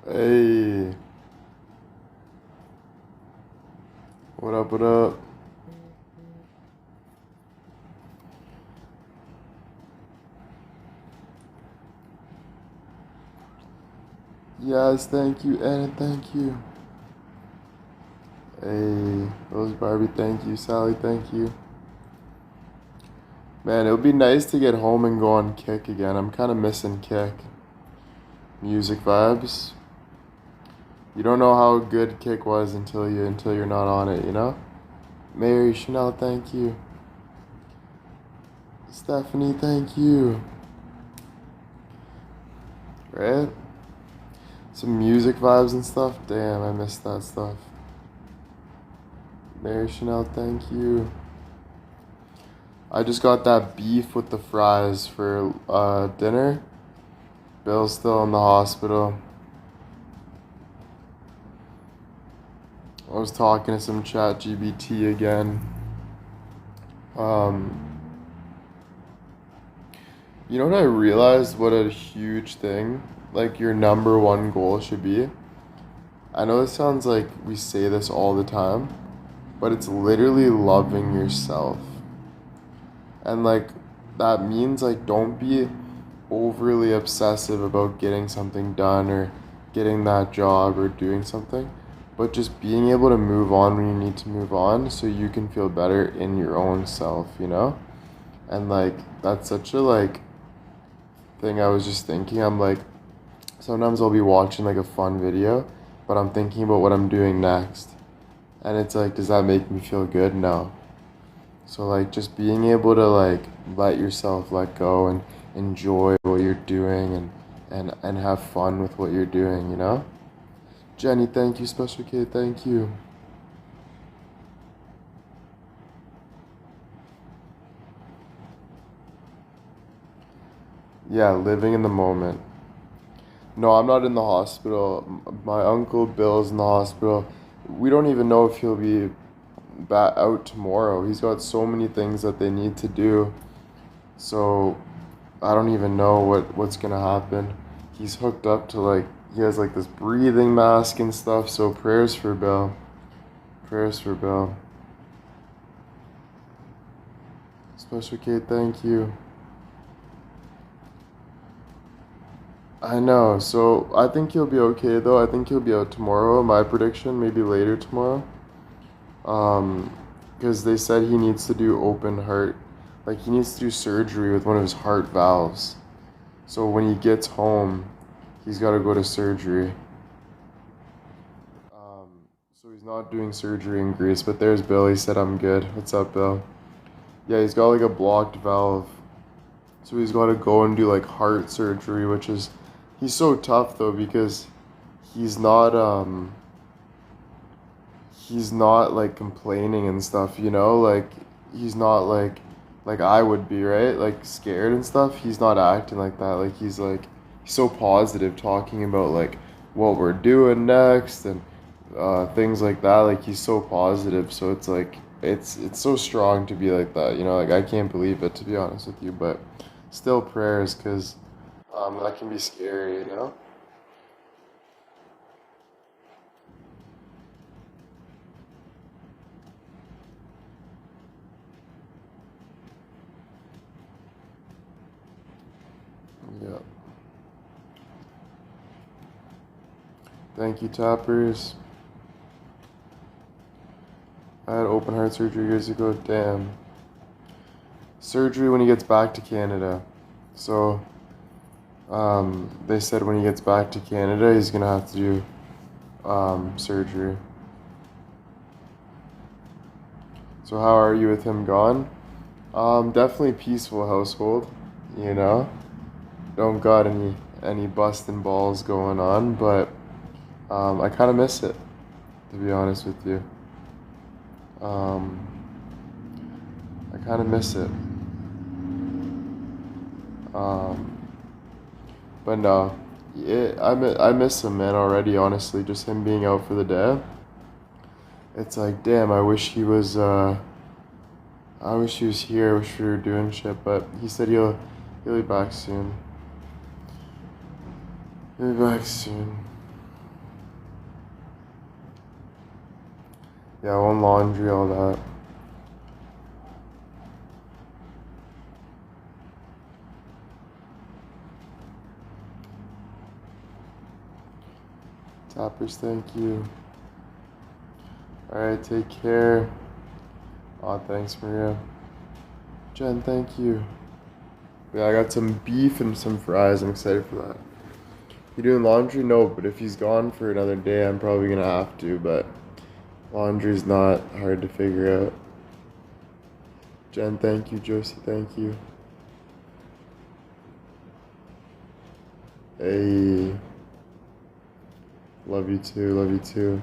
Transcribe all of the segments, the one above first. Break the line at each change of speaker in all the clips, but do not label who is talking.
Hey, what up, what up? Yes, thank you, Anna, thank you. Hey, Rose Barbie, thank you. Sally, thank you. Man, it would be nice to get home and go on Kick again. I'm kind of missing Kick. Music vibes. You don't know how good Kick was until you're not on it, you know? Mary, Chanel, thank you. Stephanie, thank you. Right? Some music vibes and stuff. Damn, I missed that stuff. Mary, Chanel, thank you. I just got that beef with the fries for dinner. Bill's still in the hospital. I was talking to some chat GBT again. Um, you know what I realized? What a huge thing, like your number one goal should be? I know this sounds like we say this all the time, but it's literally loving yourself. And like that means like don't be overly obsessive about getting something done or getting that job or doing something, but just being able to move on when you need to move on so you can feel better in your own self, you know? And like that's such a like thing I was just thinking. I'm like sometimes I'll be watching like a fun video, but I'm thinking about what I'm doing next. And it's like, does that make me feel good? No. So like just being able to like let yourself let go and enjoy what you're doing and have fun with what you're doing, you know? Jenny, thank you. Special K, thank you. Yeah, living in the moment. No, I'm not in the hospital. My uncle Bill's in the hospital. We don't even know if he'll be back out tomorrow. He's got so many things that they need to do. So I don't even know what's gonna happen. He's hooked up to like he has like this breathing mask and stuff. So prayers for Bill. Prayers for Bill. Special K, thank you. I know. So I think he'll be okay though. I think he'll be out tomorrow. My prediction, maybe later tomorrow. Um, because they said he needs to do open heart, like he needs to do surgery with one of his heart valves. So when he gets home, he's got to go to surgery. So he's not doing surgery in Greece, but there's Bill. He said I'm good. What's up, Bill? Yeah, he's got like a blocked valve. So he's got to go and do like heart surgery, which is he's so tough though because he's not he's not like complaining and stuff, you know? Like he's not like I would be, right? Like scared and stuff. He's not acting like that. Like he's so positive talking about like what we're doing next and things like that. Like he's so positive. So it's like it's so strong to be like that, you know? Like I can't believe it to be honest with you, but still prayers cuz that can be scary, you know? Yeah. Thank you, Tappers. I had open heart surgery years ago. Damn. Surgery when he gets back to Canada. So, they said when he gets back to Canada, he's gonna have to do surgery. So, how are you with him gone? Definitely peaceful household. You know, don't got any busting balls going on, but I kind of miss it, to be honest with you. Um, I kind of miss it. Um, but no, I miss him, man, already, honestly. Just him being out for the day. It's like, damn, I wish he was here. I wish we were doing shit, but he said he'll be back soon. He'll be back soon. Yeah, one laundry, all that. Tappers, thank you. Alright, take care. Aw, thanks, Maria. Jen, thank you. Yeah, I got some beef and some fries. I'm excited for that. You doing laundry? No, but if he's gone for another day, I'm probably gonna have to, but laundry's not hard to figure out. Jen, thank you. Josie, thank you. Hey. Love you too, love you too.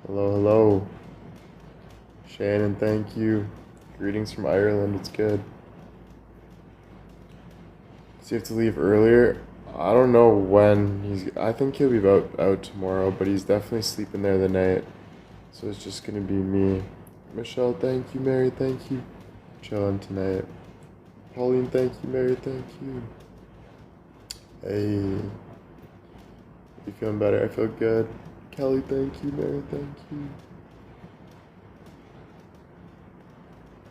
Hello, hello. Shannon, thank you. Greetings from Ireland, it's good. Does he have to leave earlier? I don't know when I think he'll be out tomorrow, but he's definitely sleeping there the night. So it's just gonna be me. Michelle, thank you. Mary, thank you. Chilling tonight. Pauline, thank you. Mary, thank you. Hey. You feeling better? I feel good. Kelly, thank you. Mary, thank you.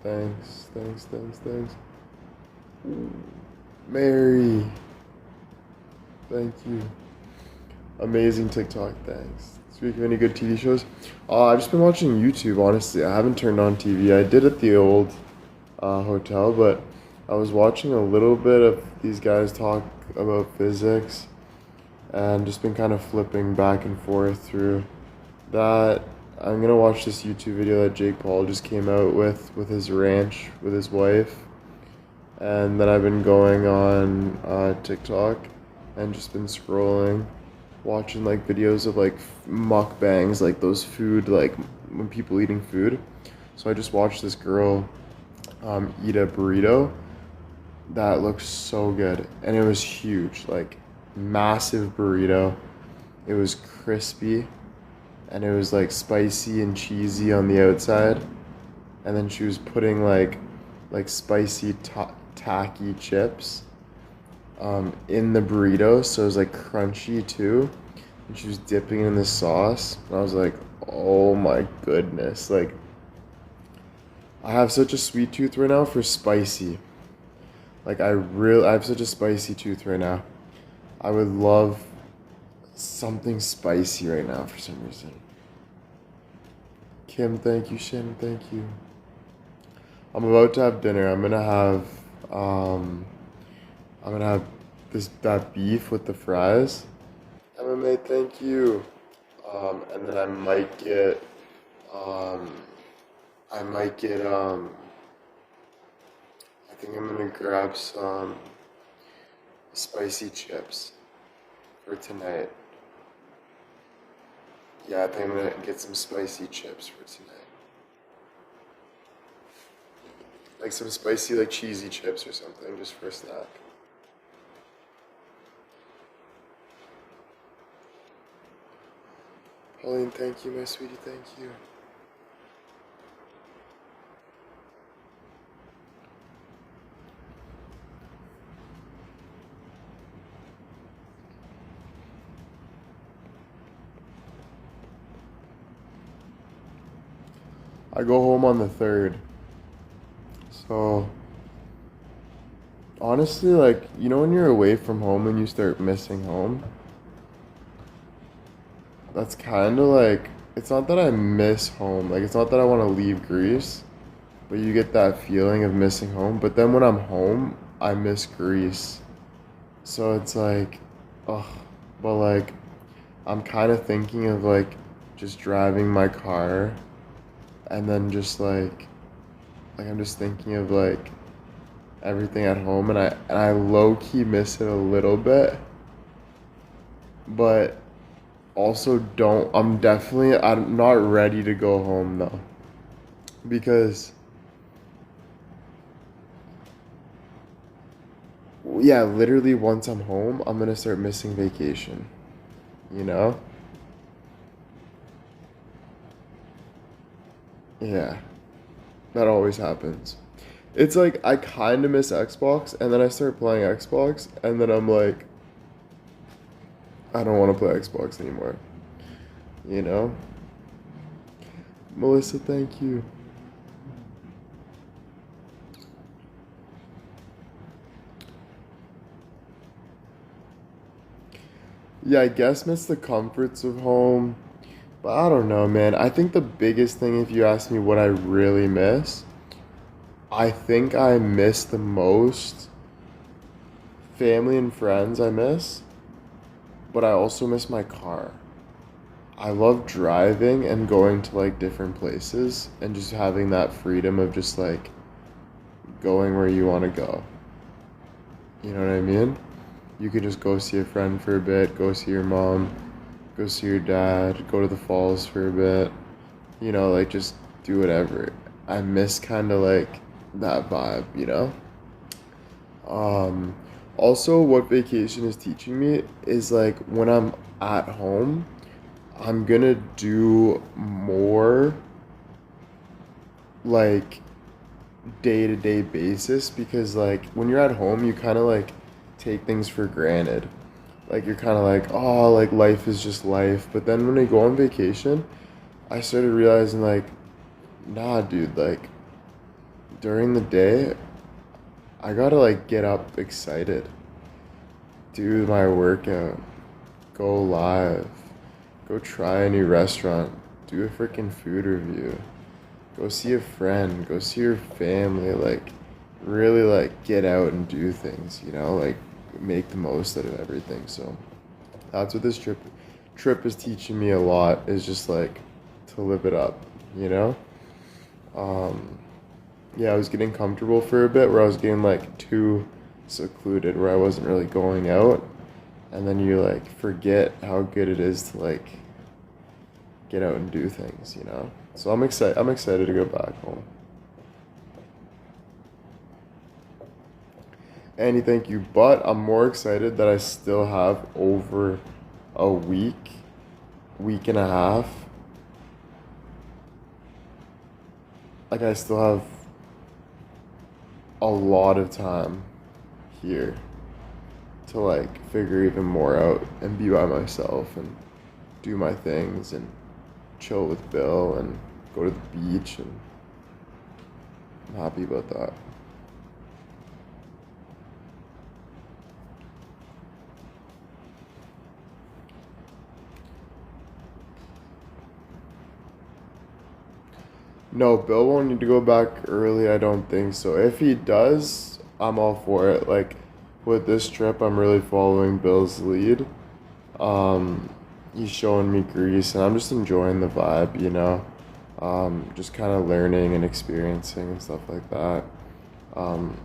Thanks, thanks, thanks, thanks. Mary. Thank you. Amazing TikTok, thanks. Speaking of any good TV shows, I've just been watching YouTube, honestly. I haven't turned on TV. I did at the old hotel, but I was watching a little bit of these guys talk about physics and just been kind of flipping back and forth through that. I'm gonna watch this YouTube video that Jake Paul just came out with his ranch with his wife. And then I've been going on TikTok and just been scrolling, watching like videos of like mukbangs, like those food, like when people eating food. So I just watched this girl eat a burrito that looked so good, and it was huge, like massive burrito. It was crispy, and it was like spicy and cheesy on the outside, and then she was putting like spicy tacky chips in the burrito, so it was like crunchy too, and she was dipping it in the sauce, and I was like, oh my goodness, like I have such a sweet tooth right now for spicy. Like I have such a spicy tooth right now. I would love something spicy right now for some reason. Kim, thank you. Shannon, thank you. I'm about to have dinner. I'm gonna have that beef with the fries. MMA, thank you. And then um, I might get, I think I'm gonna grab some spicy chips for tonight. Yeah, I think I'm gonna get some spicy chips for tonight. Like some spicy, like cheesy chips or something, just for a snack. Pauline, thank you, my sweetie, thank you. I go home on the 3rd. So, honestly, like, you know when you're away from home and you start missing home? That's kind of like, it's not that I miss home. Like, it's not that I want to leave Greece, but you get that feeling of missing home. But then when I'm home, I miss Greece. So it's like, oh, but like, I'm kind of thinking of like just driving my car and then just like I'm just thinking of like everything at home, and I low key miss it a little bit, but also don't. I'm not ready to go home though, because yeah, literally once I'm home, I'm gonna start missing vacation. You know? Yeah, that always happens. It's like I kind of miss Xbox, and then I start playing Xbox, and then I'm like, I don't want to play Xbox anymore. You know? Melissa, thank you. Yeah, I guess miss the comforts of home. But I don't know, man. I think the biggest thing, if you ask me what I really miss, I think I miss the most family and friends I miss, but I also miss my car. I love driving and going to like different places and just having that freedom of just like going where you want to go. You know what I mean? You could just go see a friend for a bit, go see your mom, go see your dad, go to the falls for a bit, like just do whatever. I miss kind of like that vibe, you know? Um, Also, what vacation is teaching me is like when I'm at home, I'm gonna do more like day to day basis because like when you're at home, you kind of like take things for granted. Like you're kind of like, oh, like life is just life. But then when I go on vacation, I started realizing like, nah, dude, like during the day, I gotta like get up excited, do my workout, go live, go try a new restaurant, do a freaking food review, go see a friend, go see your family, like really like get out and do things, like make the most out of everything. So that's what this trip is teaching me a lot is just like to live it up, you know? Um, yeah, I was getting comfortable for a bit where I was getting like too secluded where I wasn't really going out and then you like forget how good it is to like get out and do things. So I'm excited to go back home. Annie, thank you. But I'm more excited that I still have over a week and a half. Like I still have a lot of time here to like figure even more out and be by myself and do my things and chill with Bill and go to the beach and I'm happy about that. No, Bill won't need to go back early, I don't think so. If he does, I'm all for it. Like with this trip, I'm really following Bill's lead. Um, he's showing me Greece, and I'm just enjoying the vibe. Just kind of learning and experiencing and stuff like that.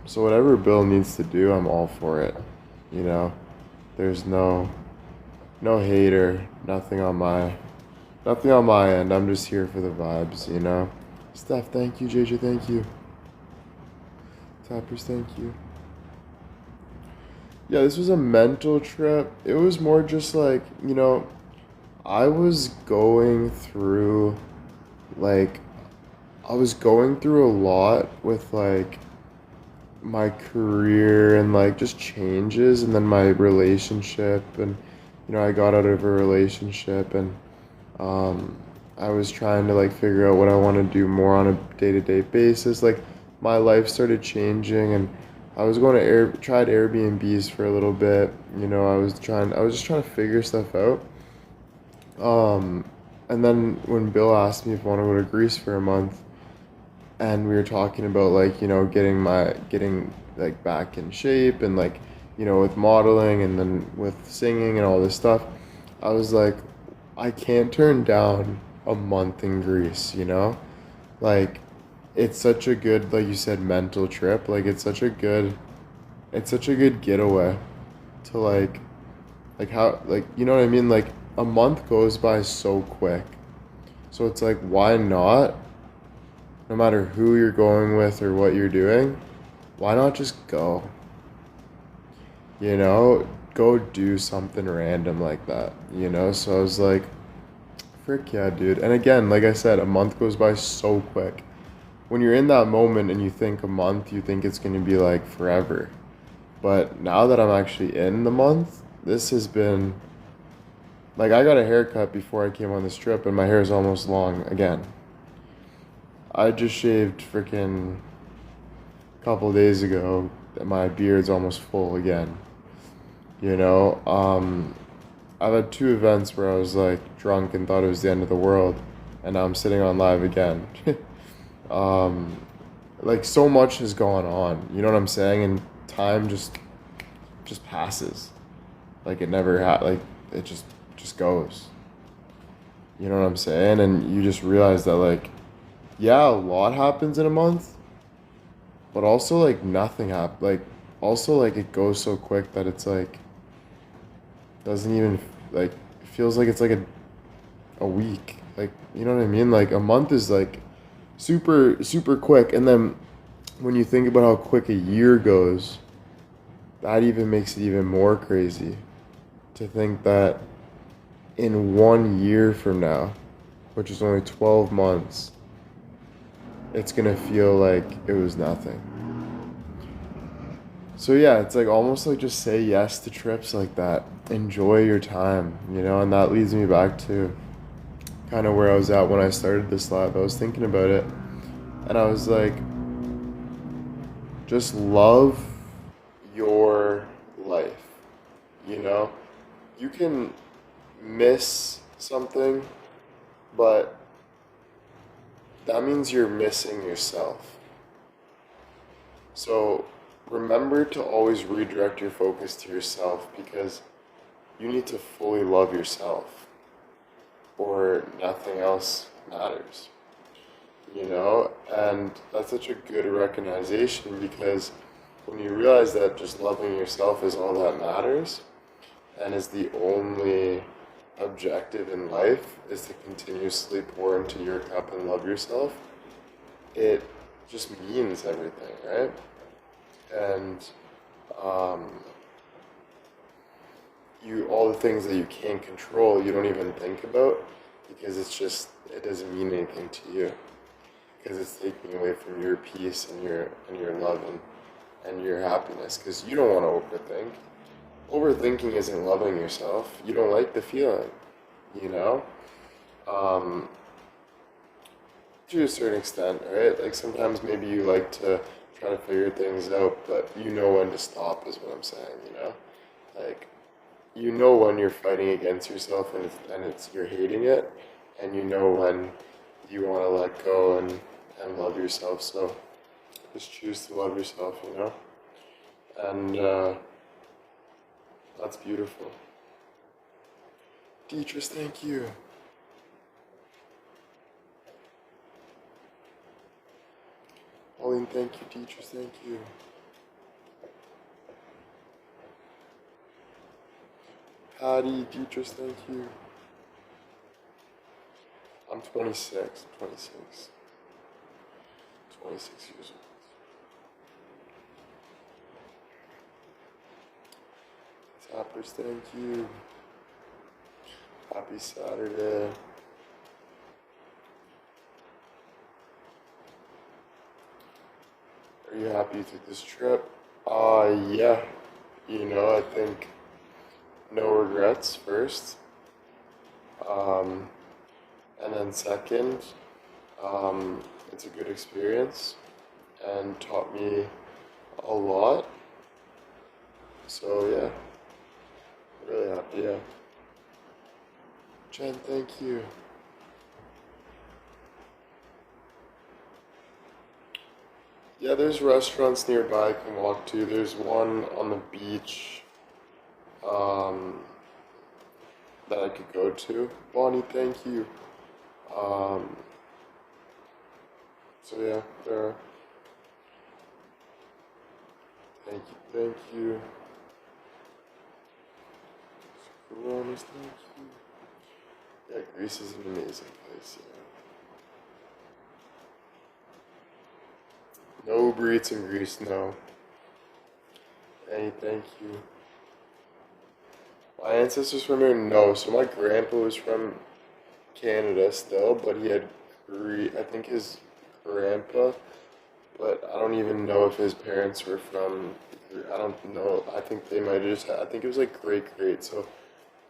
So whatever Bill needs to do, I'm all for it. You know, there's no hater, nothing on my end. I'm just here for the vibes. Steph, thank you. JJ, thank you. Tappers, thank you. Yeah, this was a mental trip. It was more just like, I was going through like I was going through a lot with like my career and like just changes and then my relationship and I got out of a relationship and um I was trying to like figure out what I want to do more on a day-to-day basis. Like my life started changing and I was going to tried Airbnbs for a little bit. I was just trying to figure stuff out. Um and then when Bill asked me if I want to go to Greece for a month and we were talking about like getting like back in shape and like with modeling and then with singing and all this stuff, I was like, I can't turn down a month in Greece. Like it's such a good, like you said, mental trip. Like it's such a good getaway to like how, like, you know what I mean? Like a month goes by so quick, so it's like, why not, no matter who you're going with or what you're doing, why not just go do something random like that. So I was like, frick yeah, dude. And again, like I said, a month goes by so quick. When you're in that moment and you think a month, you think it's going to be like forever. But now that I'm actually in the month, this has been like, I got a haircut before I came on this trip and my hair is almost long again. I just shaved freaking a couple days ago. My beard's almost full again. You know, I've had two events where I was like drunk and thought it was the end of the world, and now I'm sitting on live again. um, like so much has gone on. You know what I'm saying? And time just passes. Like it never like it just goes. You know what I'm saying? And you just realize that like yeah, a lot happens in a month, but also like nothing happens. Like also like it goes so quick that it's like doesn't even like it feels like it's like a week. Like you know what I mean? Like a month is like super quick, and then when you think about how quick a year goes, that even makes it even more crazy to think that in 1 year from now, which is only 12 months, it's gonna feel like it was nothing. So yeah, it's like almost like just say yes to trips like that. Enjoy your time, you know, and that leads me back to kind of where I was at when I started this live. I was thinking about it and I was like, just love your life, you know? You can miss something, but that means you're missing yourself. So remember to always redirect your focus to yourself because you need to fully love yourself or nothing else matters, you know? And that's such a good recognition because when you realize that just loving yourself is all that matters and is the only objective in life is to continuously pour into your cup and love yourself, it just means everything, right? And um, you all the things that you can't control, you don't even think about because it doesn't mean anything to you because it's taking away from your peace and your love and your happiness because you don't want to overthink. Overthinking isn't loving yourself. You don't like the feeling, you know? Um, to a certain extent, right? Like sometimes maybe you like to try to figure things out, but you know when to stop is what I'm saying, you know? Like, you know when you're fighting against yourself and you're hating it, and you know when you want to let go and love yourself, so just choose to love yourself, you know? And that's beautiful. Deatrice, thank you. Pauline, thank you. Deatrice, thank you. Patty, Deatrice, thank you. I'm 26. 26. 26 years old. Tappers, thank you. Happy Saturday. Are you happy you took this trip? Yeah. You know, I think no regrets first. Um, and then second, it's a good experience and taught me a lot. So yeah, really happy, yeah. Jen, thank you. Yeah, there's restaurants nearby I can walk to. There's one on the beach um, that I could go to. Bonnie, thank you. Um, so yeah, there are. Thank you, thank you. Coronas, thank you. Yeah, Greece is an amazing place, yeah. No Uber Eats in Greece, no. Hey, thank you. My ancestors from here, no. So my grandpa was from Canada still, but he had I think his grandpa, but I don't even know if his parents were from. I don't know. I think they might have just. I think it was like great. So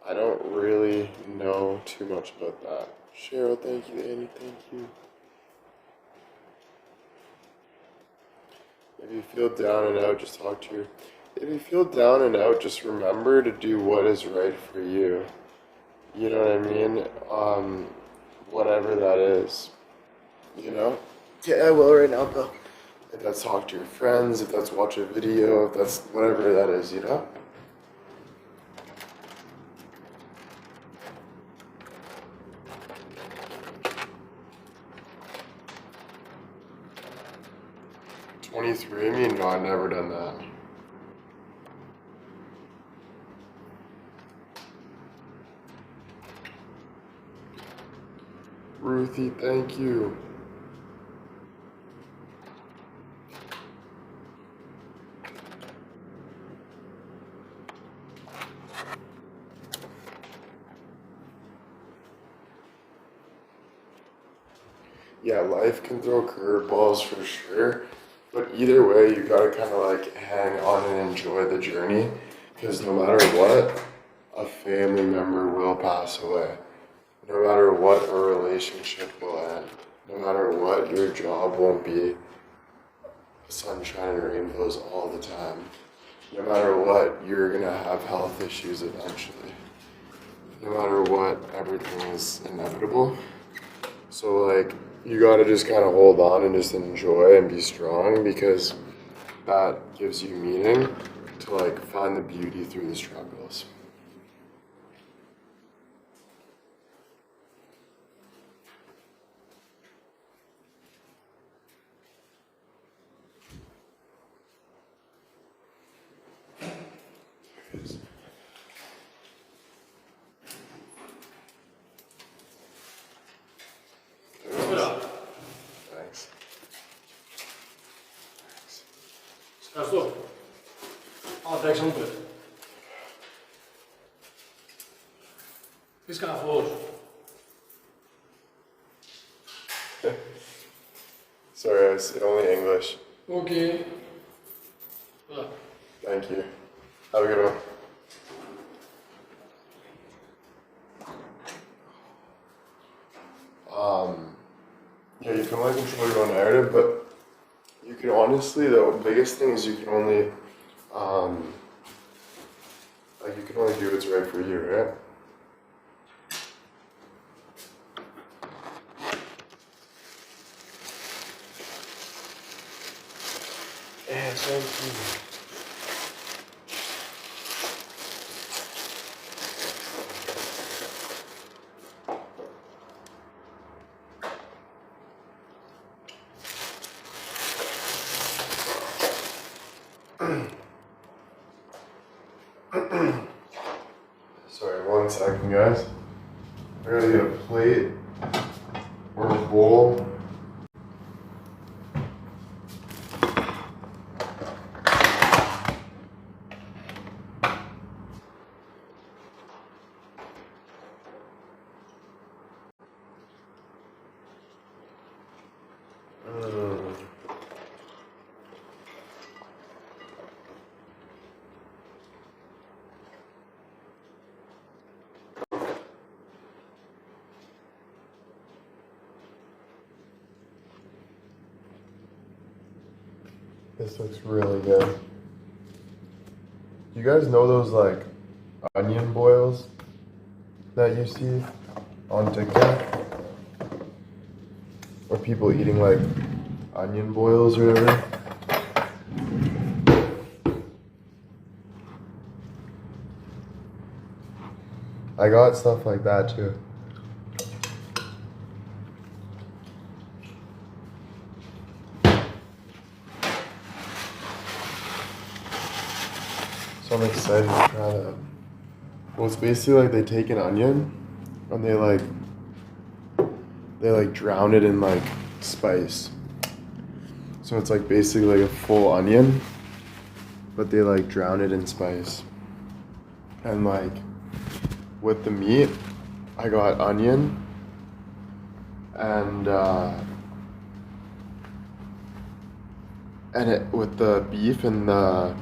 I don't really know too much about that. Cheryl, thank you. Annie, thank you. If you feel down and out, just talk to your. If you feel down and out, just remember to do what is right for you. You know what I mean? Whatever that is. You know? Yeah, I will right now, Bill. If that's talk to your friends, if that's watch a video, if that's whatever that is, you know? 23? I mean, no, I've never done that. Ruthie, thank you. Yeah, life can throw curveballs for sure, but either way, you gotta kind of like hang on and enjoy the journey, because no matter what, a family member will pass away. No matter what, a relationship will end. No matter what, your job won't be sunshine and rainbows all the time. No matter what, you're gonna have health issues eventually. No matter what, everything is inevitable. So like, you gotta just kind of hold on and just enjoy and be strong, because that gives you meaning to like find the beauty through the struggles. Thanks.
Ska stå? Ja, tack så mycket. Vi ska få oss.
Sorry, it's only English.
Okej. Ja.
Thank you. Have a good one. Yeah, you can only control your own narrative, but you can honestly, the biggest thing is you can only, like you can only do what's right for you, right? Yeah, thank you. Sorry, 1 second, guys. I gotta get a plate or a bowl. This looks really good. You guys know those like onion boils that you see on TikTok? Or people eating like onion boils or whatever? I got stuff like that too. So I'm excited to try that. Well, it's basically like they take an onion and they drown it in like spice. So it's like basically like a full onion, but they like drown it in spice. And like with the meat, I got onion and it with the beef and the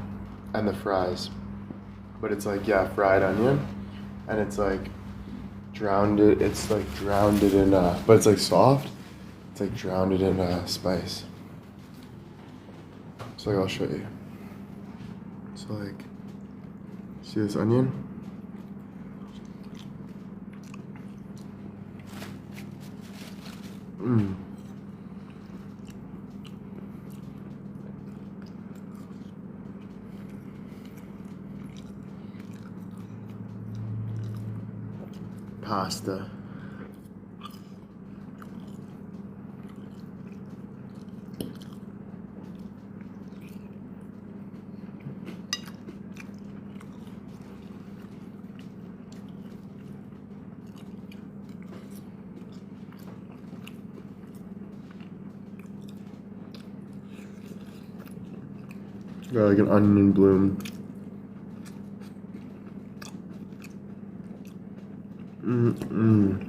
fries. But it's like, yeah, fried onion, and it's like drowned it in but it's like soft. It's like drowned it in spice. So like, I'll show you. So like, see this onion? Mmm. Pasta. Got like an onion bloom. Mmm.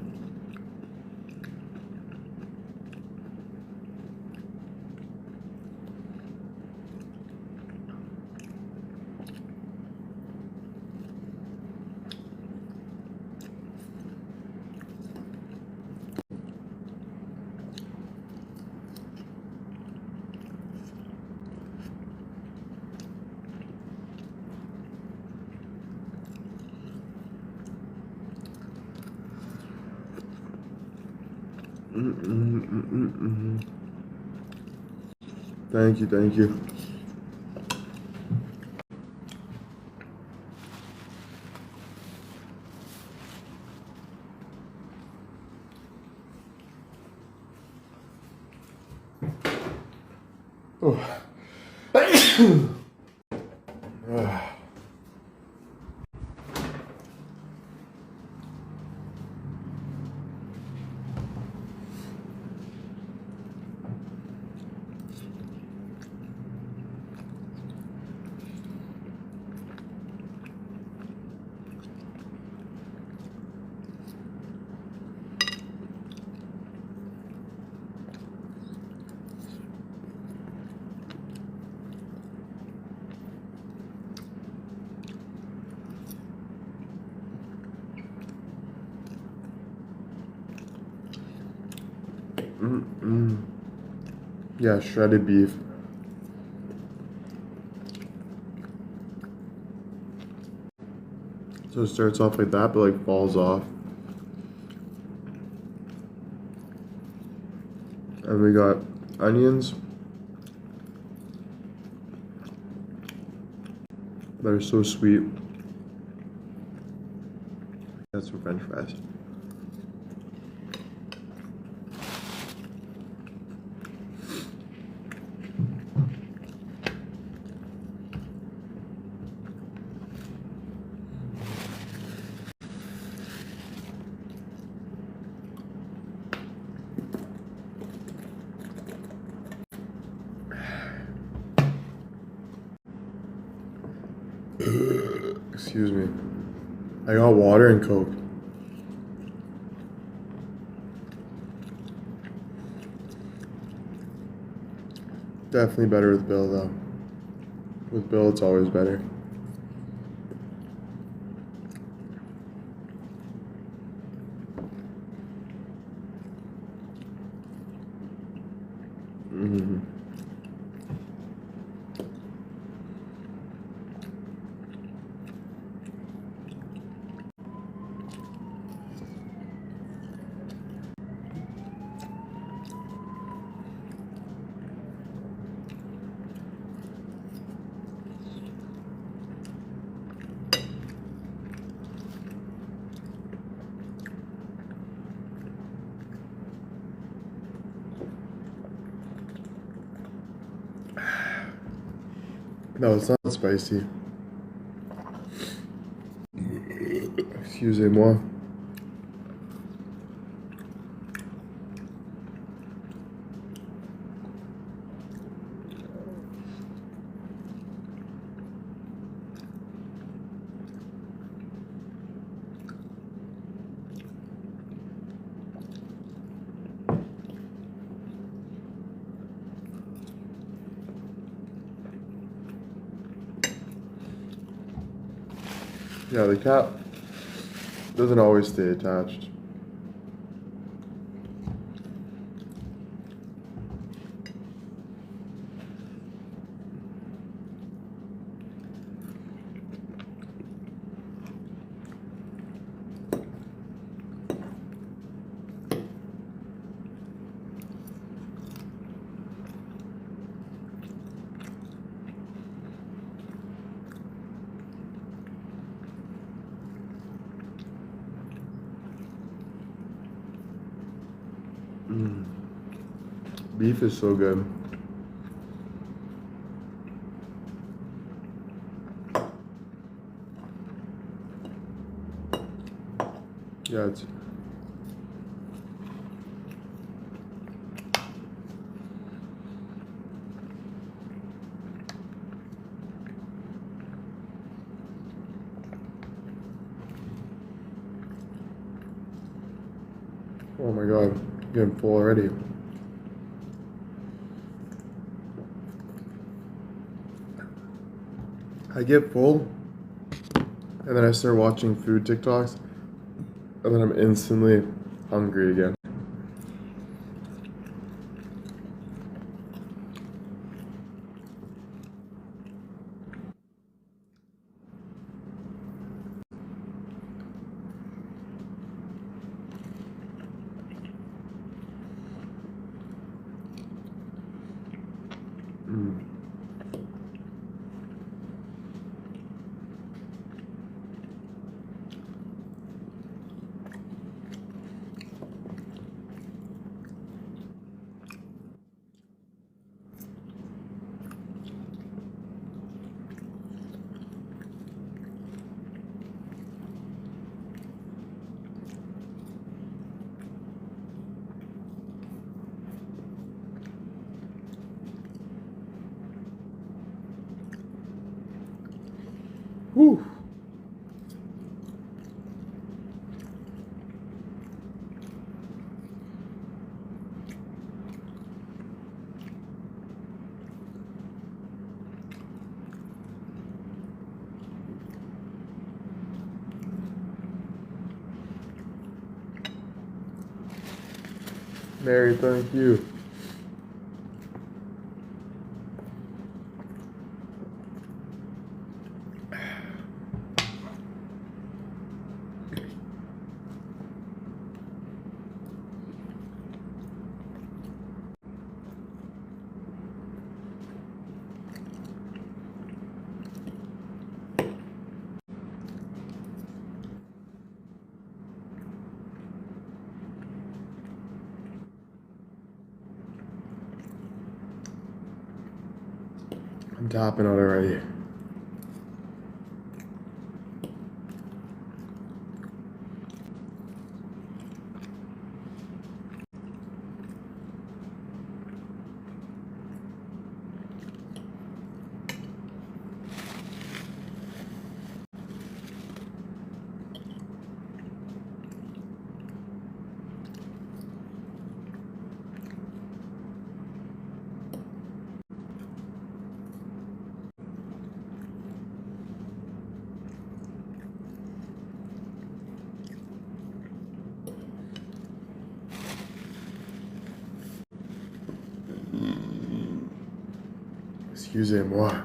Thank you, thank you. Oh. Yeah, shredded beef. So it starts off like that, but like falls off. And we got onions that are so sweet. That's some French fries. Excuse me. I got water and Coke. Definitely better with Bill though. With Bill, it's always better. No, it's not spicy. Excusez-moi. Yeah, the cap doesn't always stay attached. Beef is so good. Yeah, it's oh my god, I'm getting full already. I get full and then I start watching food TikToks and then I'm instantly hungry again. Whew. Mary, thank you. I'm tapping out already. Excusez-moi.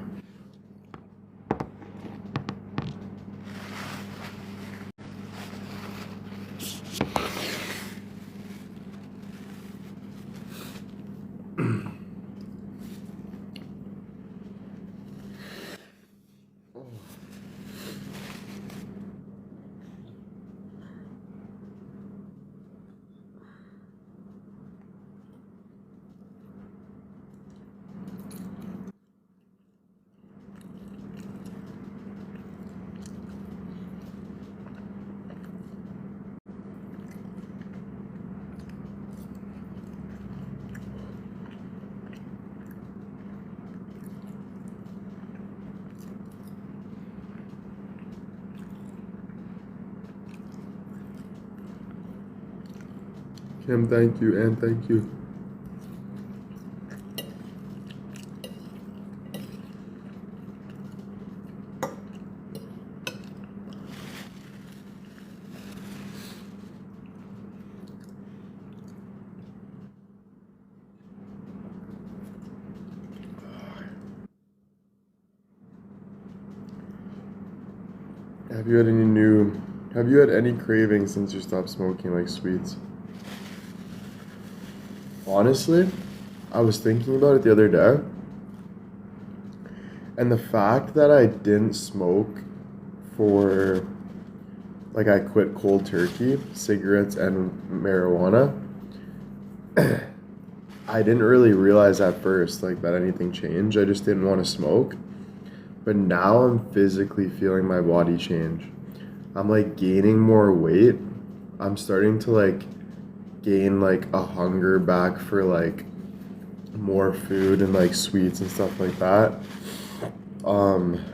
Kim, thank you, and thank you. Have you had any cravings since you stopped smoking, like sweets? Honestly, I was thinking about it the other day, and the fact that I didn't smoke for, like I quit cold turkey, cigarettes, and marijuana, I didn't really realize at first like that anything changed. I just didn't want to smoke. But now I'm physically feeling my body change. I'm like gaining more weight. I'm starting to like gain like a hunger back for like more food and like sweets and stuff like that. Um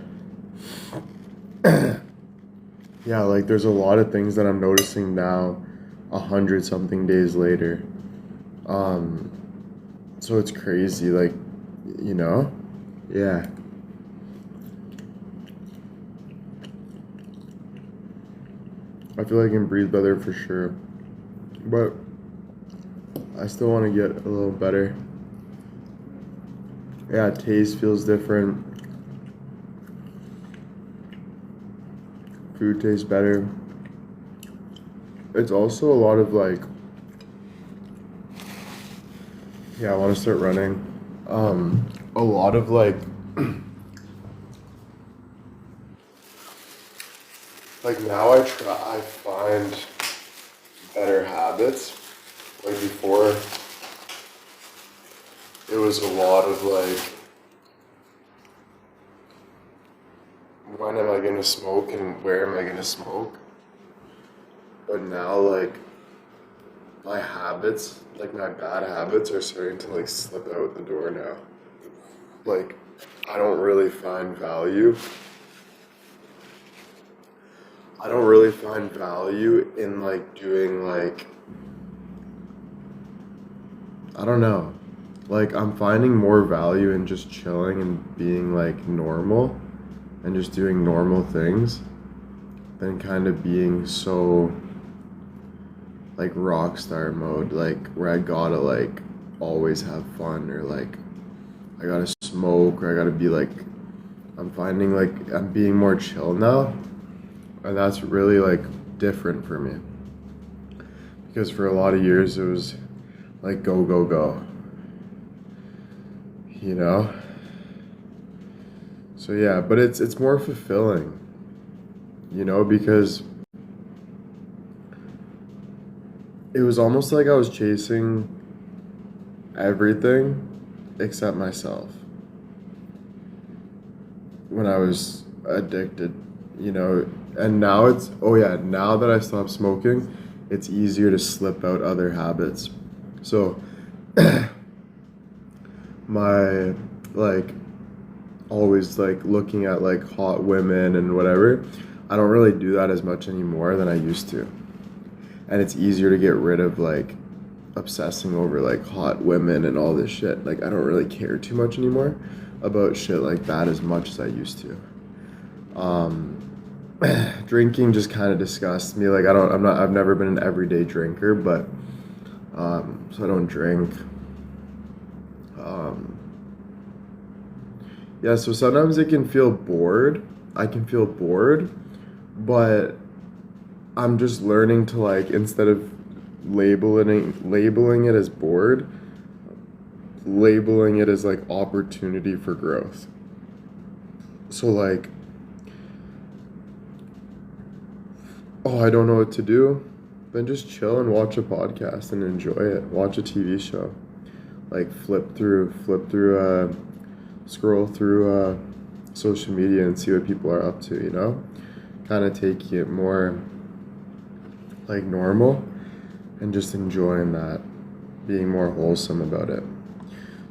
yeah, like there's a lot of things that I'm noticing now 100 something days later. Um so it's crazy, like, you know? Yeah. I feel like I can breathe better for sure. But I still want to get a little better. Yeah, taste feels different. Food tastes better. It's also a lot of like, yeah, I want to start running. A lot of like, like now I find better habits. Like before, it was a lot of like, when am I gonna smoke and where am I gonna smoke? But now like, my habits, like my bad habits are starting to like slip out the door now. Like, I don't really find value. I don't really find value in like doing like, I don't know. Like I'm finding more value in just chilling and being like normal and just doing normal things than kind of being so like rock star mode, like where I gotta like always have fun or like I gotta smoke or I gotta be like, I'm finding like I'm being more chill now, and that's really like different for me because for a lot of years it was like go go go, you know. So yeah, but it's more fulfilling, you know, because it was almost like I was chasing everything except myself when I was addicted, you know. And now it's, oh yeah, now that I stopped smoking, it's easier to slip out other habits. So my like always like looking at like hot women and whatever, I don't really do that as much anymore than I used to. And it's easier to get rid of like obsessing over like hot women and all this shit. Like I don't really care too much anymore about shit like that as much as I used to. Drinking just kind of disgusts me. Like I've never been an everyday drinker, but so I don't drink. Yeah, so sometimes it can feel bored. I can feel bored, but I'm just learning to like, instead of labeling it as bored, labeling it as like opportunity for growth. So like, oh, I don't know what to do, then just chill and watch a podcast and enjoy it. Watch a TV show. Like scroll through social media and see what people are up to, you know? Kind of taking it more like normal and just enjoying that, being more wholesome about it.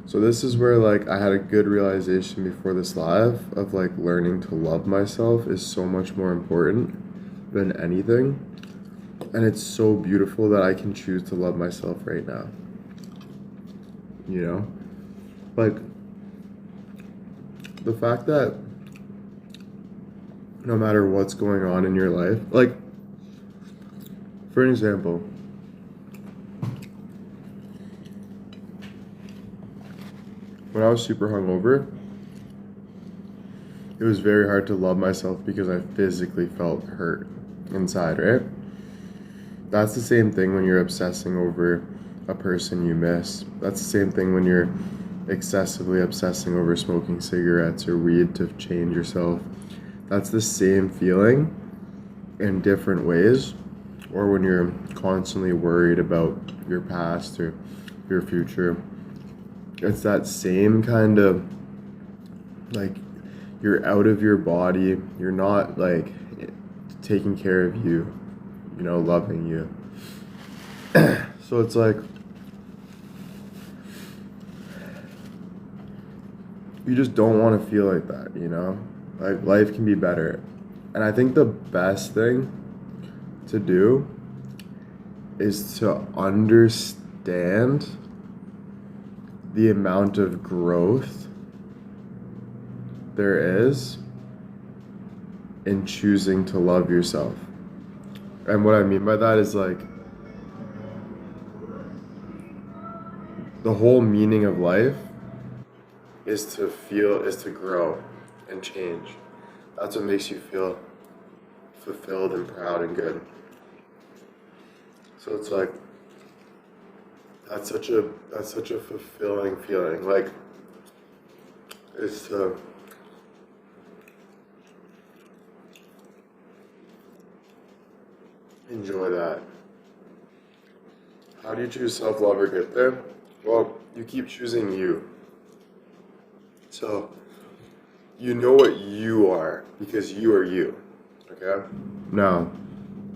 So this is where like I had a good realization before this live of like learning to love myself is so much more important than anything. And it's so beautiful that I can choose to love myself right now. You know? Like the fact that no matter what's going on in your life, like for an example, when I was super hungover, it was very hard to love myself because I physically felt hurt inside, right? That's the same thing when you're obsessing over a person you miss. That's the same thing when you're excessively obsessing over smoking cigarettes or weed to change yourself. That's the same feeling in different ways. Or when you're constantly worried about your past or your future. It's that same kind of, like, you're out of your body, you're not like taking care of you, loving you. So it's like you just don't want to feel like that, like life can be better. And I think the best thing to do is to understand the amount of growth there is in choosing to love yourself. And what I mean by that is, like, the whole meaning of life is to grow and change. That's what makes you feel fulfilled and proud and good. So it's like, that's such a fulfilling feeling. Like, is to enjoy that. How do you choose self-love or get there? Well, you keep choosing you. So, you know what you are because you are you. Okay? Now,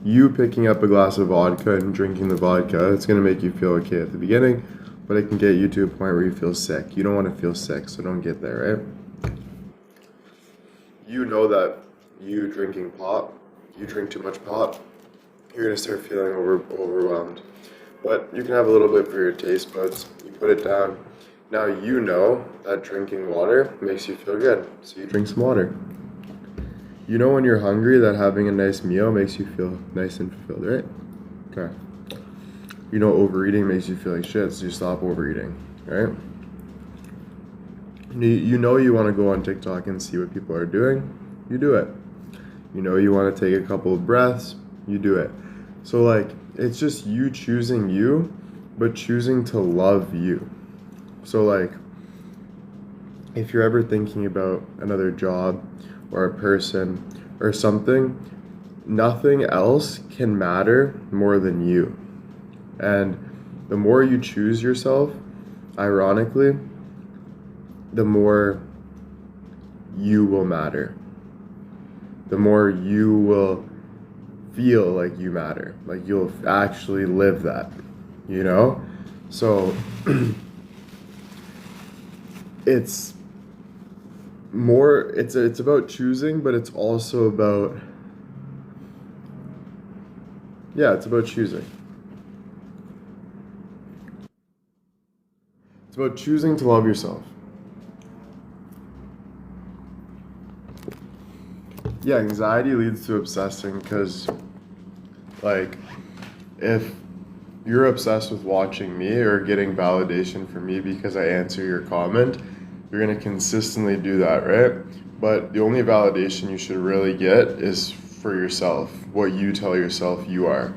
you picking up a glass of vodka and drinking the vodka, it's going to make you feel okay at the beginning, but it can get you to a point where you feel sick. You don't want to feel sick, so don't get there, right? You know that you drinking pop, you drink too much pop, you're going to start feeling overwhelmed. But you can have a little bit for your taste buds. You put it down. Now you know that drinking water makes you feel good, so you drink some water. You know when you're hungry that having a nice meal makes you feel nice and fulfilled, right? Okay. You know overeating makes you feel like shit, so you stop overeating, right? You know you want to go on TikTok and see what people are doing, you do it. You know you want to take a couple of breaths, you do it. So, like, it's just you choosing you, but choosing to love you. So, like, if you're ever thinking about another job or a person or something, nothing else can matter more than you. And the more you choose yourself, ironically, the more you will matter. The more you will feel like you matter. Like, you'll actually live that, So, it's about choosing, but it's also about, it's about choosing. It's about choosing to love yourself. Yeah, anxiety leads to obsessing because, like, if you're obsessed with watching me or getting validation from me because I answer your comment, you're going to consistently do that, right? But the only validation you should really get is for yourself, what you tell yourself you are.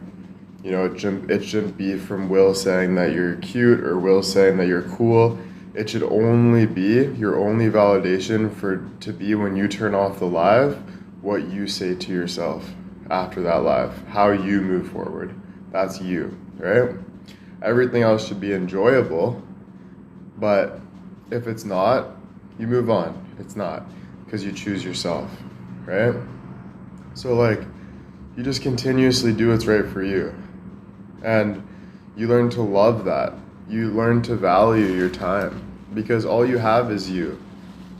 It shouldn't be from Will saying that you're cute or Will saying that you're cool. It should only be your only validation to be when you turn off the live, what you say to yourself after that live, how you move forward. That's you, right? Everything else should be enjoyable, but if it's not, you move on. It's not, because you choose yourself, right? So, like, you just continuously do what's right for you. And you learn to love that. You learn to value your time, because all you have is you.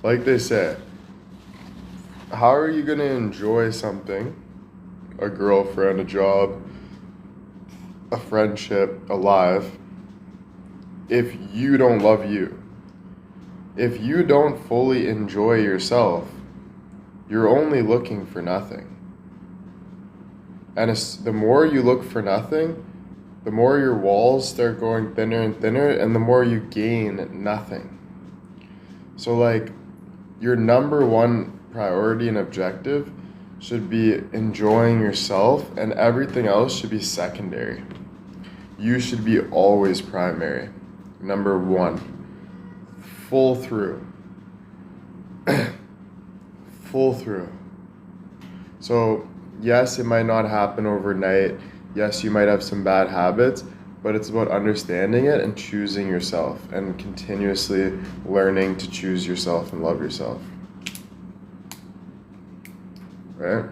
Like they say, how are you going to enjoy something, a girlfriend, a job, a friendship, a life, if you don't love you? If you don't fully enjoy yourself, you're only looking for nothing. And the more you look for nothing, the more your walls start going thinner and thinner, and the more you gain nothing. So, like, your number one priority and objective should be enjoying yourself, and everything else should be secondary. You should be always primary. Number one. Full through. Full through. So, yes, it might not happen overnight. Yes, you might have some bad habits, but it's about understanding it and choosing yourself and continuously learning to choose yourself and love yourself. Right?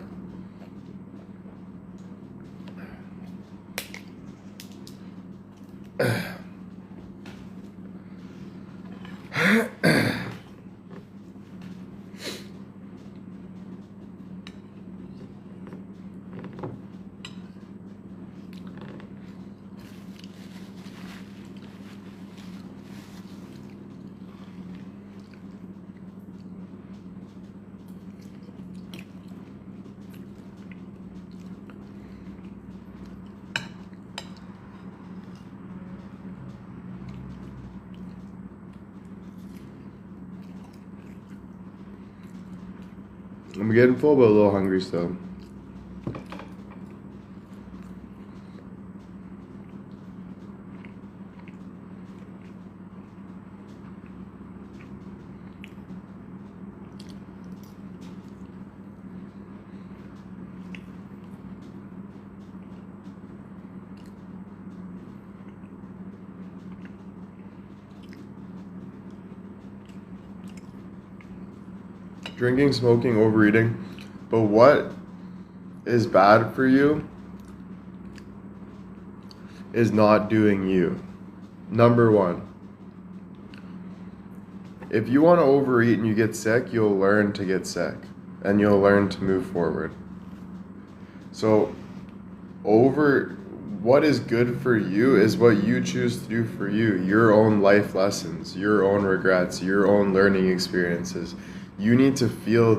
I'm getting full, but a little hungry still. Drinking, smoking, overeating, but what is bad for you is not doing you. Number one, if you want to overeat and you get sick, you'll learn to get sick and you'll learn to move forward. So what is good for you is what you choose to do for you, your own life lessons, your own regrets, your own learning experiences. You need to feel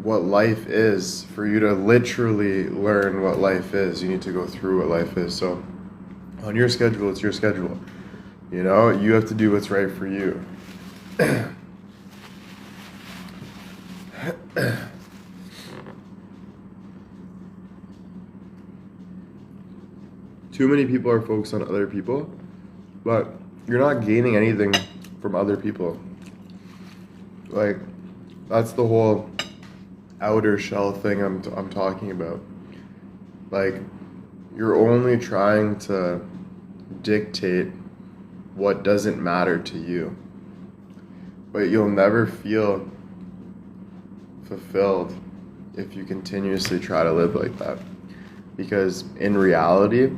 what life is for you to literally learn what life is. You need to go through what life is. So on your schedule, it's your schedule. You know, you have to do what's right for you. Too many people are focused on other people, but you're not gaining anything from other people. Like, that's the whole outer shell thing I'm talking about. Like, you're only trying to dictate what doesn't matter to you, but you'll never feel fulfilled if you continuously try to live like that. Because in reality,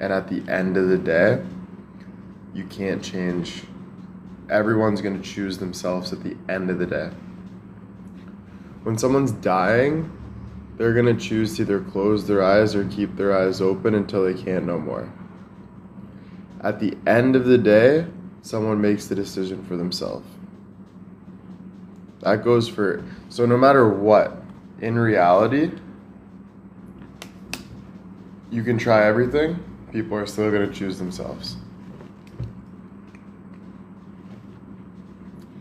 and at the end of the day, you can't change. Everyone's going to choose themselves at the end of the day. When someone's dying, they're going to choose to either close their eyes or keep their eyes open until they can't no more. At the end of the day, someone makes the decision for themselves. That goes for, so no matter what, in reality, you can try everything, people are still going to choose themselves.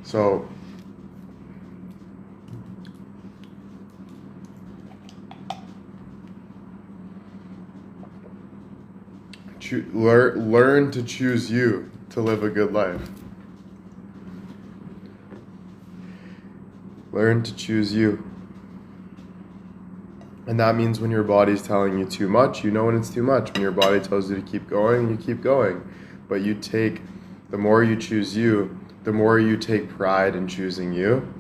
So, learn to choose you to live a good life. Learn to choose you. And that means when your body's telling you too much, you know when it's too much. When your body tells you to keep going, you keep going. But the more you choose you, the more you take pride in choosing you,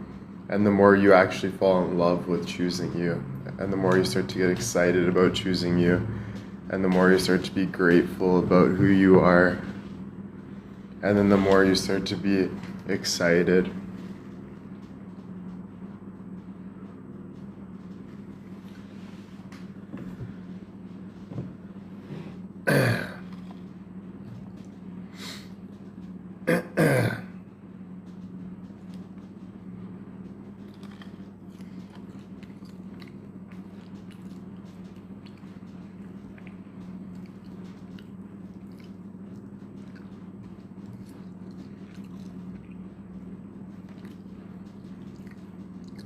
and the more you actually fall in love with choosing you, and the more you start to get excited about choosing you, and the more you start to be grateful about who you are, and then the more you start to be excited.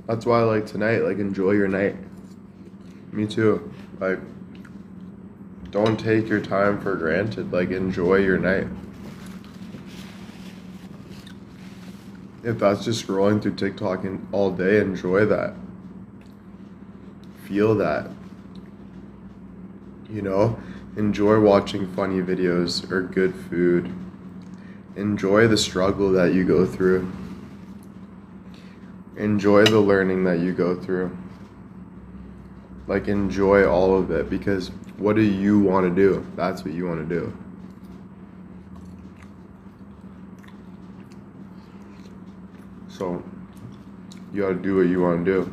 That's why I like tonight, like enjoy your night. Me too. Like, don't take your time for granted, like enjoy your night. If that's just scrolling through TikTok all day, enjoy that. Feel that. You know, enjoy watching funny videos or good food. Enjoy the struggle that you go through. Enjoy the learning that you go through. Like, enjoy all of it, because what do you want to do? That's what you want to do. So, you gotta do what you want to do.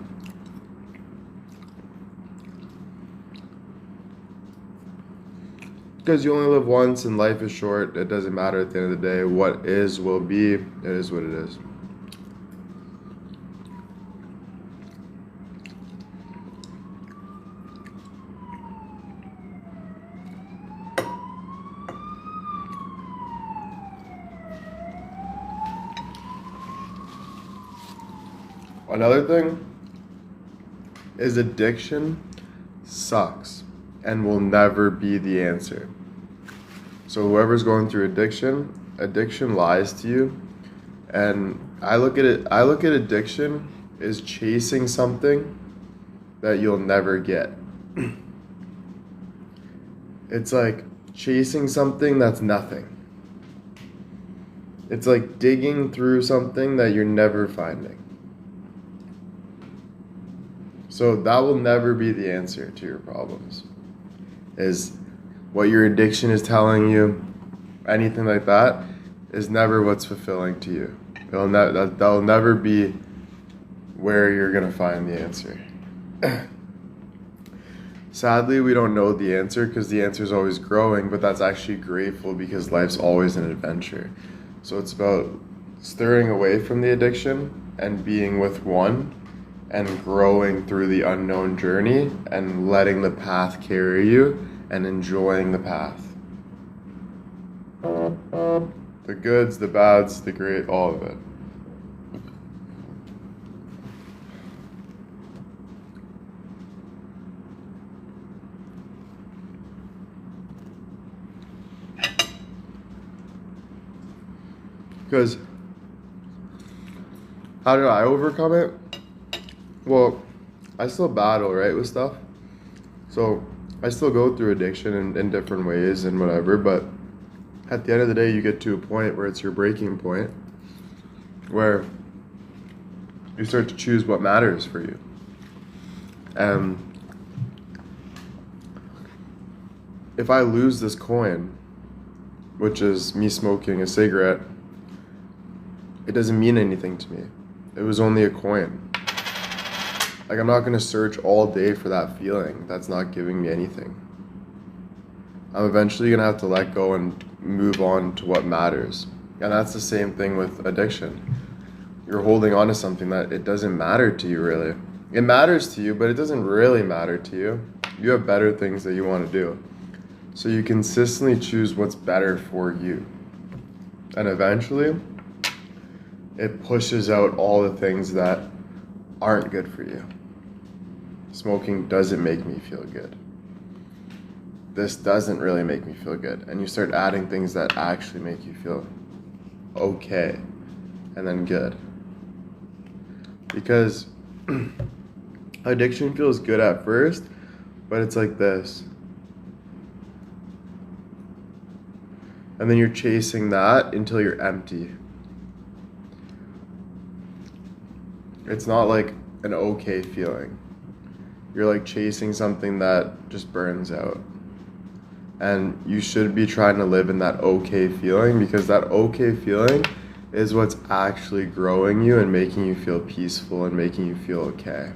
Because you only live once and life is short. It doesn't matter at the end of the day. What is will be. It is what it is. Another thing is addiction sucks and will never be the answer. So whoever's going through addiction lies to you. And I look at addiction as chasing something that you'll never get. It's like chasing something that's nothing. It's like digging through something that you're never finding. So that will never be the answer to your problems. Is what your addiction is telling you, anything like that, is never what's fulfilling to you. That'll never be where you're gonna find the answer. Sadly, we don't know the answer because the answer is always growing, but that's actually grateful because life's always an adventure. So it's about stirring away from the addiction and being with one and growing through the unknown journey and letting the path carry you and enjoying the path. The goods, the bads, the great, all of it. Because how did I overcome it? Well, I still battle, right, with stuff. So I still go through addiction in different ways and whatever, but at the end of the day, you get to a point where it's your breaking point, where you start to choose what matters for you. And if I lose this coin, which is me smoking a cigarette, it doesn't mean anything to me. It was only a coin. Like, I'm not gonna search all day for that feeling. That's not giving me anything. I'm eventually gonna have to let go and move on to what matters. And that's the same thing with addiction. You're holding on to something that it doesn't matter to you, really. It matters to you, but it doesn't really matter to you. You have better things that you want to do. So you consistently choose what's better for you. And eventually, it pushes out all the things that aren't good for you. Smoking doesn't make me feel good. This doesn't really make me feel good. And you start adding things that actually make you feel okay and then good. Because addiction feels good at first, but it's like this. And then you're chasing that until you're empty. It's not like an okay feeling. You're like chasing something that just burns out. And you should be trying to live in that okay feeling, because that okay feeling is what's actually growing you and making you feel peaceful and making you feel okay.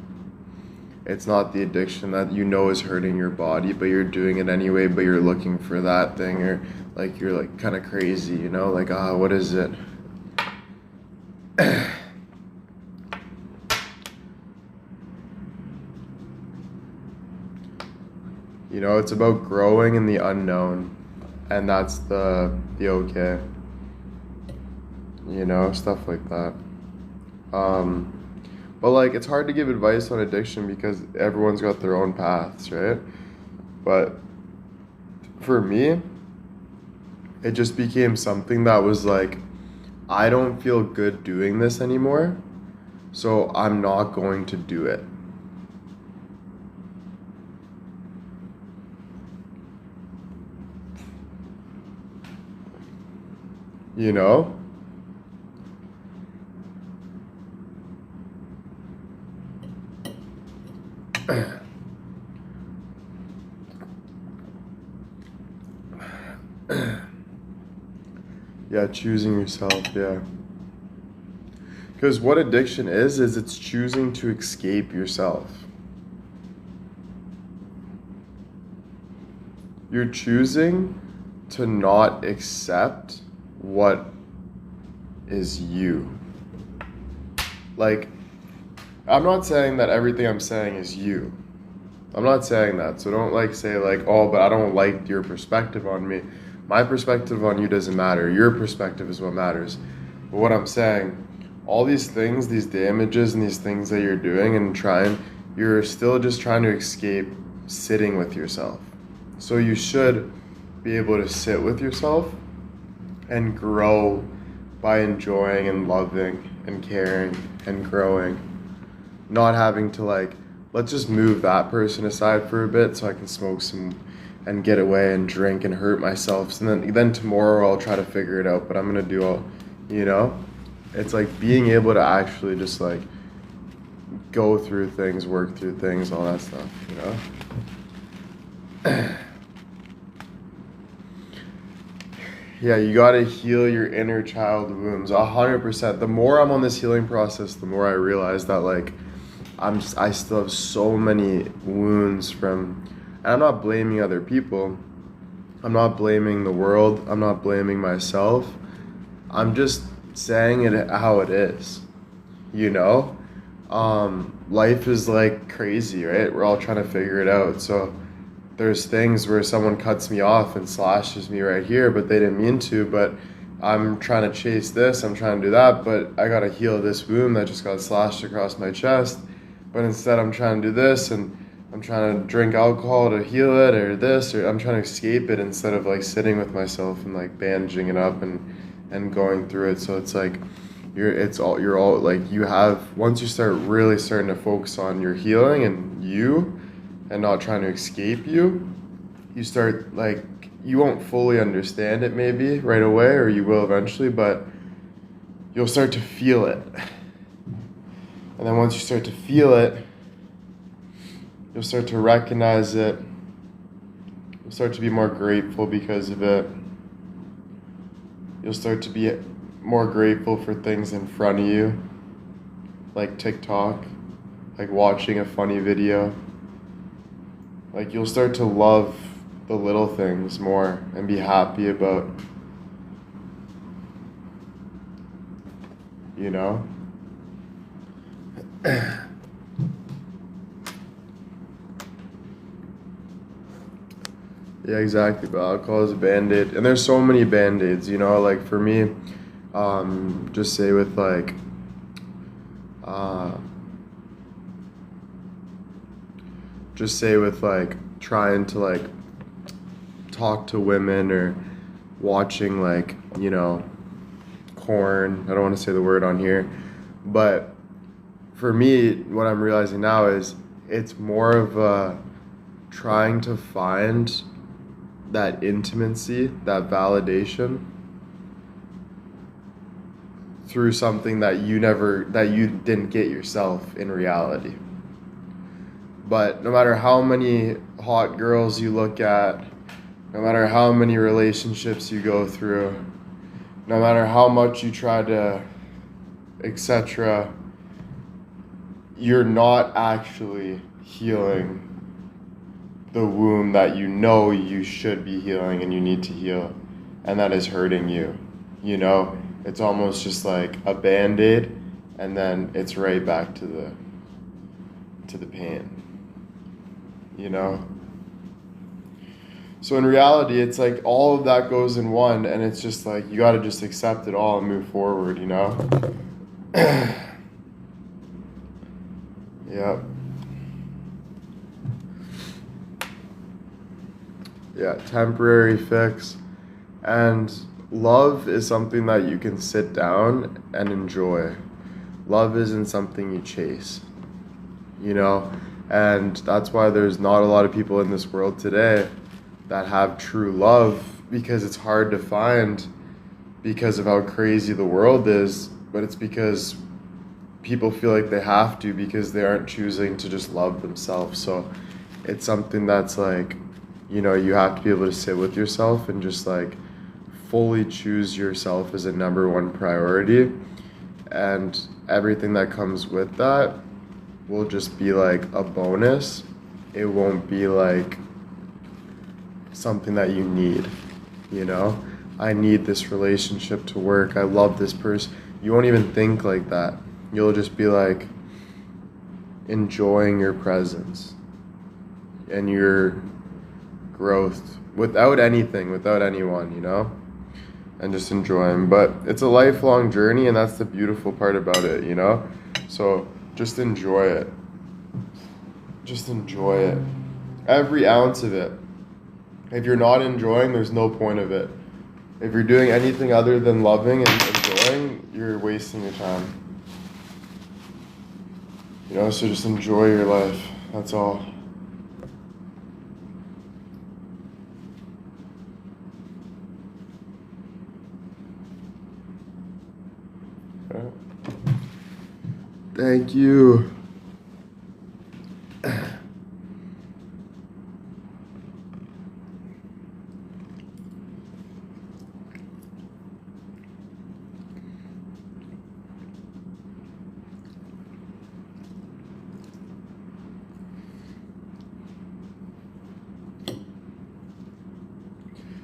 It's not the addiction that you know is hurting your body, but you're doing it anyway, but you're looking for that thing, or like you're like kind of crazy, you know, like, what is it? You know, it's about growing in the unknown, and that's the okay. You know, stuff like that. But like, it's hard to give advice on addiction because everyone's got their own paths, right? But for me, it just became something that was like, I don't feel good doing this anymore, so I'm not going to do it. you know? Yeah, choosing yourself, yeah. Because what addiction is it's choosing to escape yourself. You're choosing to not accept what is you. Like, I'm not saying that everything I'm saying is you. I'm not saying that. So don't like say like, oh, but I don't like your perspective on me. My perspective on you doesn't matter. Your perspective is what matters. But what I'm saying, all these things, these damages and these things that you're doing and you're still just trying to escape sitting with yourself. So you should be able to sit with yourself and grow by enjoying and loving and caring and growing. Not having to like, let's just move that person aside for a bit so I can smoke some and get away and drink and hurt myself. And then tomorrow I'll try to figure it out, but I'm gonna do all, you know? It's like being able to actually just like go through things, work through things, all that stuff, you know? Yeah, you gotta heal your inner child wounds, 100%. The more I'm on this healing process, the more I realize that like I still have so many wounds from, and I'm not blaming other people. I'm not blaming the world. I'm not blaming myself. I'm just saying it how it is, you know? Life is like crazy, right? We're all trying to figure it out. So there's things where someone cuts me off and slashes me right here, but they didn't mean to, but I'm trying to chase this, I'm trying to do that, but I gotta heal this wound that just got slashed across my chest. But instead I'm trying to do this and I'm trying to drink alcohol to heal it or this, or I'm trying to escape it instead of like sitting with myself and like bandaging it up and going through it. So it's like you're all like you have, once you start really starting to focus on your healing and you and not trying to escape you start like, you won't fully understand it maybe right away, or you will eventually, but you'll start to feel it. And then once you start to feel it, you'll start to recognize it. You'll start to be more grateful because of it. You'll start to be more grateful for things in front of you, like TikTok, like watching a funny video. Like you'll start to love the little things more and be happy about, you know? Yeah, exactly, but alcohol is a band-aid. And there's so many band-aids, you know, like for me, just say with like, trying to like talk to women or watching like, you know, porn. I don't want to say the word on here, but for me, what I'm realizing now is it's more of a trying to find that intimacy, that validation through something that you didn't get yourself in reality. But no matter how many hot girls you look at, no matter how many relationships you go through, no matter how much you try to, etc., you're not actually healing the wound that you know you should be healing and you need to heal, and that is hurting you. You know, it's almost just like a band-aid, and then it's right back to the pain. You know? So in reality, it's like all of that goes in one, and it's just like you gotta just accept it all and move forward, you know? Yep. Yeah, temporary fix. And love is something that you can sit down and enjoy. Love isn't something you chase, you know? And that's why there's not a lot of people in this world today that have true love, because it's hard to find because of how crazy the world is, but it's because people feel like they have to because they aren't choosing to just love themselves. So it's something that's like, you know, you have to be able to sit with yourself and just like fully choose yourself as a number one priority, and everything that comes with that will just be like a bonus. It won't be like something that you need, you know? I need this relationship to work. I love this person. You won't even think like that. You'll just be like enjoying your presence and your growth without anything, without anyone, you know? And just enjoying. But it's a lifelong journey, and that's the beautiful part about it, you know? So just enjoy it. Just enjoy it. Every ounce of it. If you're not enjoying, there's no point of it. If you're doing anything other than loving and enjoying, you're wasting your time. You know, so just enjoy your life. That's all. Okay. Thank you.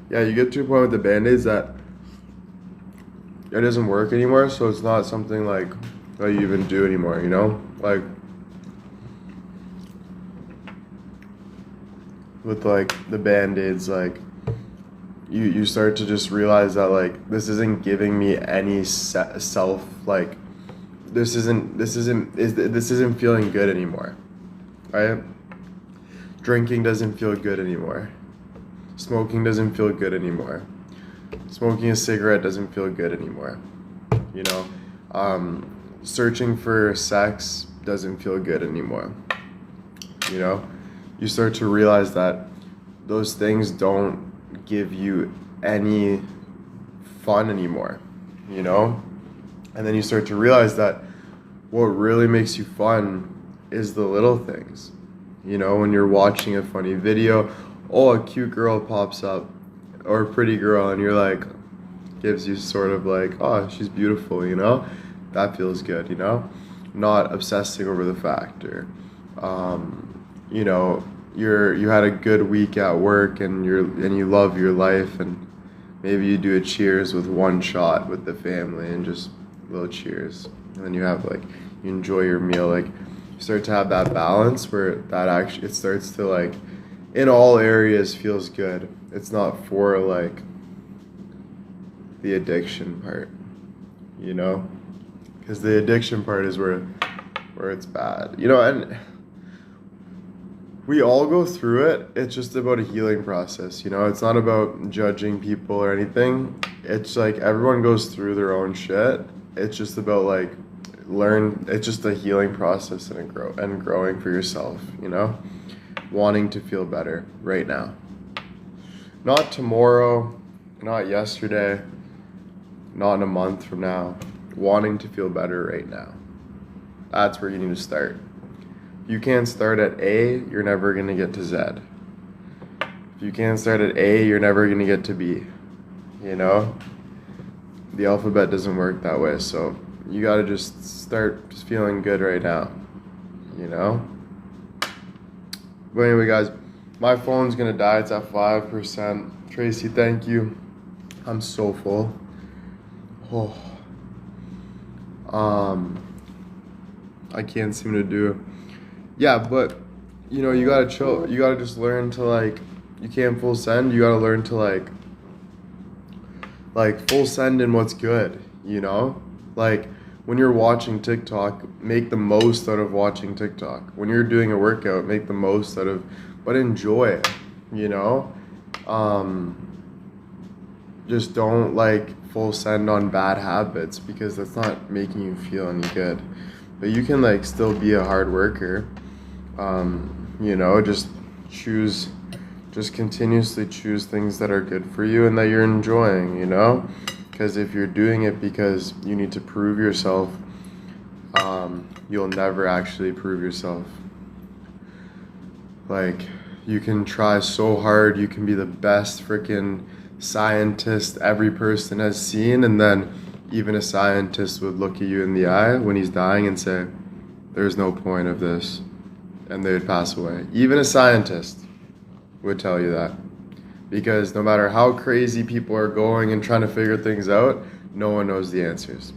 Yeah, you get to a point with the Band-Aids that it doesn't work anymore, so it's not something like that you even do anymore, you know? Like with like the Band-Aids, like you start to just realize that like this isn't giving me any self, like this isn't feeling good anymore, right? Drinking doesn't feel good anymore. Smoking doesn't feel good anymore. Smoking a cigarette doesn't feel good anymore. You know, searching for sex doesn't feel good anymore. You know, you start to realize that those things don't give you any fun anymore, you know? And then you start to realize that what really makes you fun is the little things. You know, when you're watching a funny video, oh, a cute girl pops up, or a pretty girl, and you're like, gives you sort of like, oh, she's beautiful, you know? That feels good, you know? Not obsessing over the fact, or, you know, you had a good week at work, and you love your life, and maybe you do a cheers with one shot with the family, and just little cheers, and then you have like, you enjoy your meal, like, you start to have that balance where that actually, it starts to like, in all areas feels good. It's not for like the addiction part, you know? Because the addiction part is where it's bad, you know? And we all go through it. It's just about a healing process, you know? It's not about judging people or anything. It's like everyone goes through their own shit. It's just about like it's just a healing process and growing for yourself, you know? Wanting to feel better right now. Not tomorrow, not yesterday, not in a month from now. Wanting to feel better right now. That's where you need to start. If you can't start at A, you're never going to get to Z. If you can't start at A, you're never going to get to B. You know? The alphabet doesn't work that way, so you got to just start just feeling good right now. You know? But anyway, guys, my phone's gonna die. It's at 5%. Tracy, thank you. I'm so full. Oh. I can't seem to do it. Yeah, but you know, you gotta chill. You gotta just learn to like. You can't full send. You gotta learn to like full send in what's good. You know, like. When you're watching TikTok, make the most out of watching TikTok. When you're doing a workout, make the most out of, but enjoy it, you know? Just don't like full send on bad habits because that's not making you feel any good. But you can like still be a hard worker, you know, just continuously choose things that are good for you and that you're enjoying, you know? Because if you're doing it because you need to prove yourself, you'll never actually prove yourself. Like, you can try so hard, you can be the best freaking scientist every person has seen, and then even a scientist would look at you in the eye when he's dying and say, there's no point of this, and they would pass away. Even a scientist would tell you that. Because no matter how crazy people are going and trying to figure things out, no one knows the answers.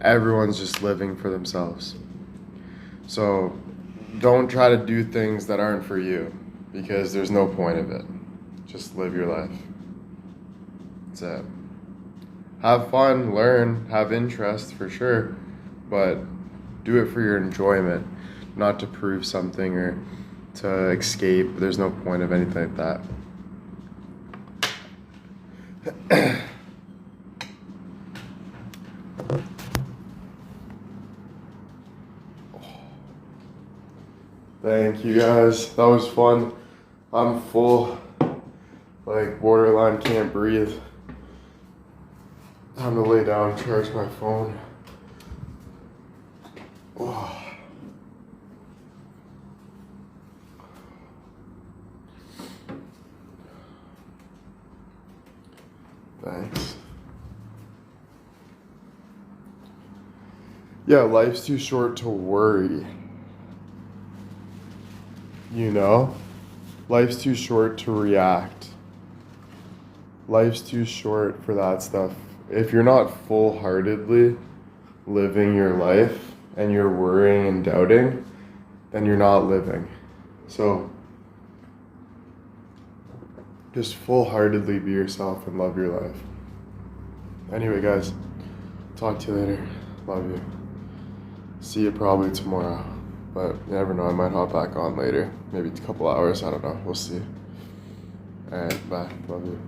Everyone's just living for themselves. So don't try to do things that aren't for you, because there's no point of it. Just live your life. That's it. Have fun, learn, have interest for sure, but do it for your enjoyment, not to prove something or to escape. There's no point of anything like that. Thank you guys. That was fun. I'm full. Like, borderline can't breathe. Time to lay down and charge my phone. Oh. Thanks. Yeah, life's too short to worry. You know? Life's too short to react. Life's too short for that stuff. If you're not full-heartedly living your life and you're worrying and doubting, then you're not living. So just full-heartedly be yourself and love your life. Anyway, guys, talk to you later. Love you. See you probably tomorrow. But you never know, I might hop back on later. Maybe a couple hours, I don't know. We'll see. Alright, bye. Love you.